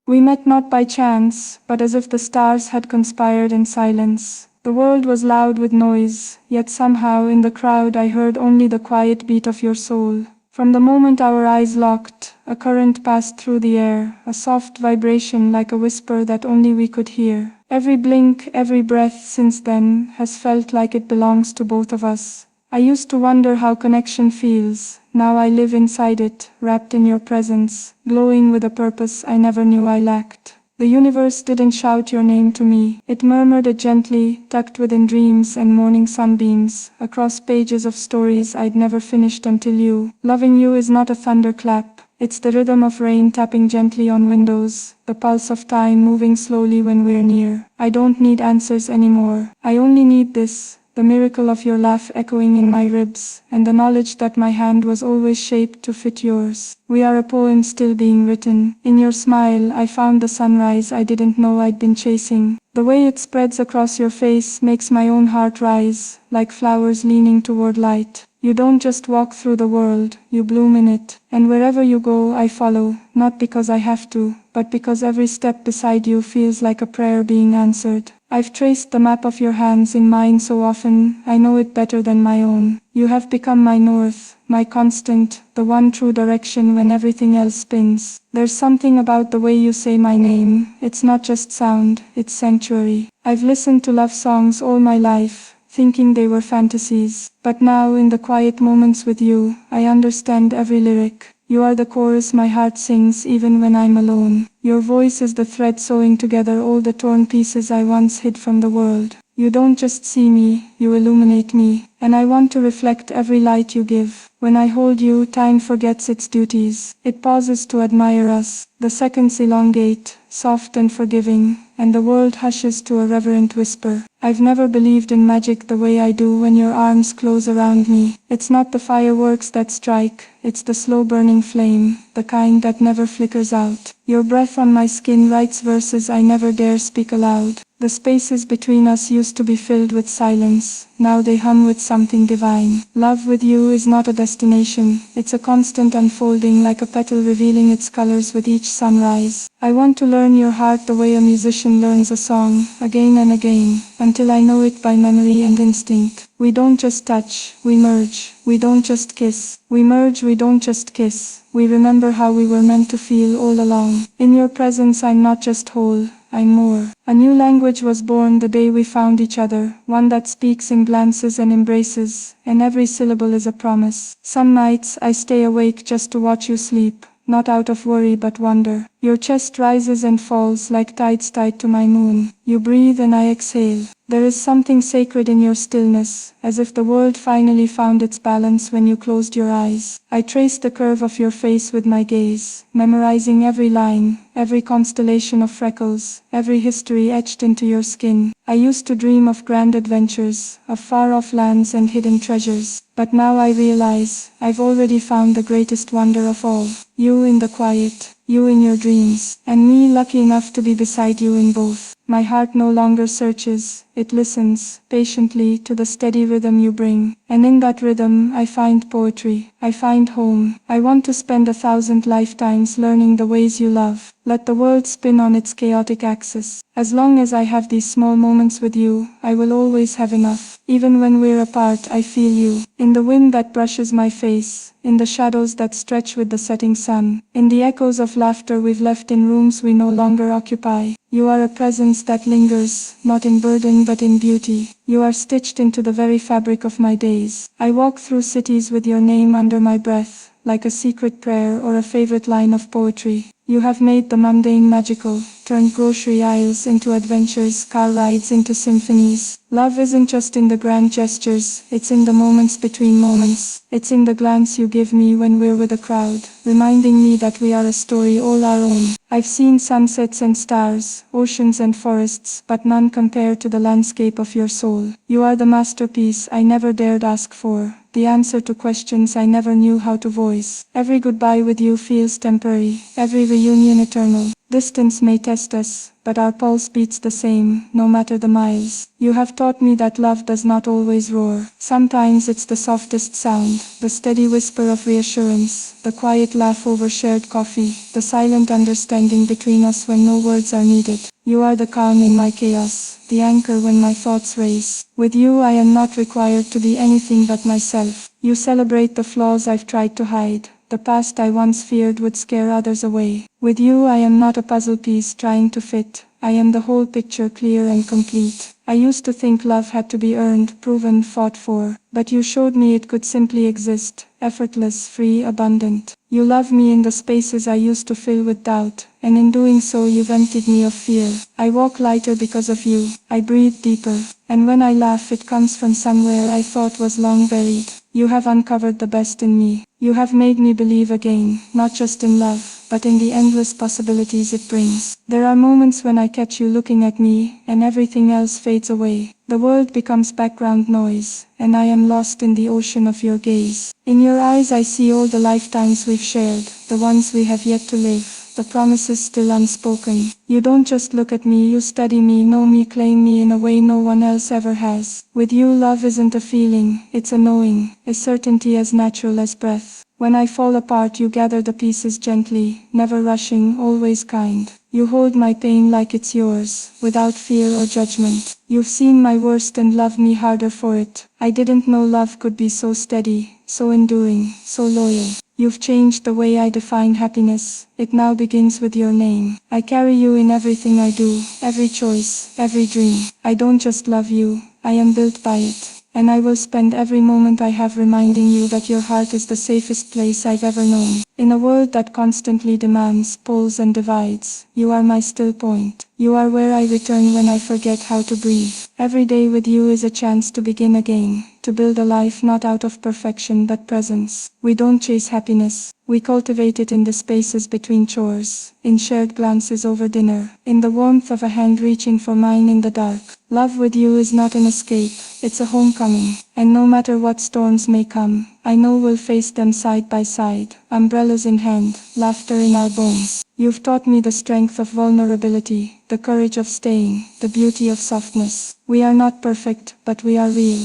We met not by chance, but as if the stars had conspired in silence. The world was loud with noise, yet somehow in the crowd I heard only the quiet beat of your soul. From the moment our eyes locked, a current passed through the air, a soft vibration like a whisper that only we could hear. Every blink, every breath since then has felt like it belongs to both of us. I used to wonder how connection feels. Now I live inside it, wrapped in your presence, glowing with a purpose I never knew I lacked. The universe didn't shout your name to me. It murmured it gently, tucked within dreams and morning sunbeams, across pages of stories I'd never finished until you. Loving you is not a thunderclap. It's the rhythm of rain tapping gently on windows, the pulse of time moving slowly when we're near. I don't need answers anymore. I only need this. The miracle of your laugh echoing in my ribs, and the knowledge that my hand was always shaped to fit yours. We are a poem still being written. In your smile, I found the sunrise I didn't know I'd been chasing. The way it spreads across your face makes my own heart rise, like flowers leaning toward light. You don't just walk through the world, you bloom in it. And wherever you go, I follow, not because I have to, but because every step beside you feels like a prayer being answered. I've traced the map of your hands in mine so often, I know it better than my own. You have become my north, my constant, the one true direction when everything else spins. There's something about the way you say my name. It's not just sound, it's sanctuary. I've listened to love songs all my life, thinking they were fantasies. But now in the quiet moments with you, I understand every lyric. You are the chorus my heart sings even when I'm alone. Your voice is the thread sewing together all the torn pieces I once hid from the world. You don't just see me, you illuminate me, and I want to reflect every light you give. When I hold you, time forgets its duties. It pauses to admire us. The seconds elongate, soft and forgiving, and the world hushes to a reverent whisper. I've never believed in magic the way I do when your arms close around me. It's not the fireworks that strike, it's the slow burning flame, the kind that never flickers out. Your breath on my skin writes verses I never dare speak aloud. The spaces between us used to be filled with silence, now they hum with something divine. Love with you is not a destination, it's a constant unfolding like a petal revealing its colors with each sunrise. I want to learn your heart the way a musician learns a song, again and again, until I know it by memory and instinct. We don't just touch, we merge. We don't just kiss, we merge. We don't just kiss, we remember how we were meant to feel all along. In your presence I'm not just whole, I'm more. A new language was born the day we found each other, one that speaks in glances and embraces, and every syllable is a promise. Some nights I stay awake just to watch you sleep, not out of worry but wonder. Your chest rises and falls like tides tied to my moon. You breathe and I exhale. There is something sacred in your stillness, as if the world finally found its balance when you closed your eyes. I traced the curve of your face with my gaze, memorizing every line, every constellation of freckles, every history etched into your skin. I used to dream of grand adventures, of far-off lands and hidden treasures. But now I realize, I've already found the greatest wonder of all. You in the quiet, you in your dreams, and me lucky enough to be beside you in both. My heart no longer searches, it listens, patiently, to the steady rhythm you bring. And in that rhythm, I find poetry, I find home. I want to spend 1,000 lifetimes learning the ways you love. Let the world spin on its chaotic axis. As long as I have these small moments with you, I will always have enough. Even when we're apart, I feel you. In the wind that brushes my face, in the shadows that stretch with the setting sun, in the echoes of laughter we've left in rooms we no longer occupy. You are a presence that lingers, not in burden but in beauty. You are stitched into the very fabric of my days. I walk through cities with your name under my breath, like a secret prayer or a favorite line of poetry. You have made the mundane magical, turned grocery aisles into adventures, car rides into symphonies. Love isn't just in the grand gestures, it's in the moments between moments. It's in the glance you give me when we're with a crowd, reminding me that we are a story all our own. I've seen sunsets and stars, oceans and forests, but none compare to the landscape of your soul. You are the masterpiece I never dared ask for, the answer to questions I never knew how to voice. Every goodbye with you feels temporary, every reunion eternal. Distance may test us, but our pulse beats the same, no matter the miles. You have taught me that love does not always roar. Sometimes it's the softest sound, the steady whisper of reassurance, the quiet laugh over shared coffee, the silent understanding between us when no words are needed. You are the calm in my chaos, the anchor when my thoughts race. With you I am not required to be anything but myself. You celebrate the flaws I've tried to hide, the past I once feared would scare others away. With you I am not a puzzle piece trying to fit. I am the whole picture, clear and complete. I used to think love had to be earned, proven, fought for. But you showed me it could simply exist, effortless, free, abundant. You love me in the spaces I used to fill with doubt, and in doing so you've emptied me of fear. I walk lighter because of you. I breathe deeper. And when I laugh it comes from somewhere I thought was long buried. You have uncovered the best in me. You have made me believe again, not just in love, but in the endless possibilities it brings. There are moments when I catch you looking at me, and everything else fades away. The world becomes background noise, and I am lost in the ocean of your gaze. In your eyes I see all the lifetimes we've shared, the ones we have yet to live. The promises still unspoken. You don't just look at me, you study me, know me, claim me in a way no one else ever has. With you love isn't a feeling, it's a knowing, a certainty as natural as breath. When I fall apart you gather the pieces gently, never rushing, always kind. You hold my pain like it's yours, without fear or judgment. You've seen my worst and loved me harder for it. I didn't know love could be so steady, so enduring, so loyal. You've changed the way I define happiness. It now begins with your name. I carry you in everything I do, every choice, every dream. I don't just love you, I am built by it. And I will spend every moment I have reminding you that your heart is the safest place I've ever known. In a world that constantly demands, pulls and divides, you are my still point. You are where I return when I forget how to breathe. Every day with you is a chance to begin again, to build a life not out of perfection but presence. We don't chase happiness. We cultivate it in the spaces between chores, in shared glances over dinner, in the warmth of a hand reaching for mine in the dark. Love with you is not an escape, it's a homecoming. And no matter what storms may come, I know we'll face them side by side, umbrellas in hand, laughter in our bones. You've taught me the strength of vulnerability, the courage of staying, the beauty of softness. We are not perfect, but we are real.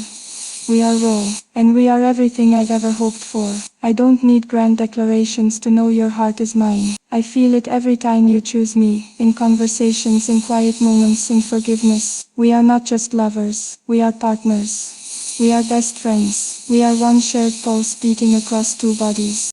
We are raw, and we are everything I've ever hoped for. I don't need grand declarations to know your heart is mine. I feel it every time you choose me, in conversations, in quiet moments, in forgiveness. We are not just lovers, we are partners. We are best friends. We are one shared pulse beating across two bodies.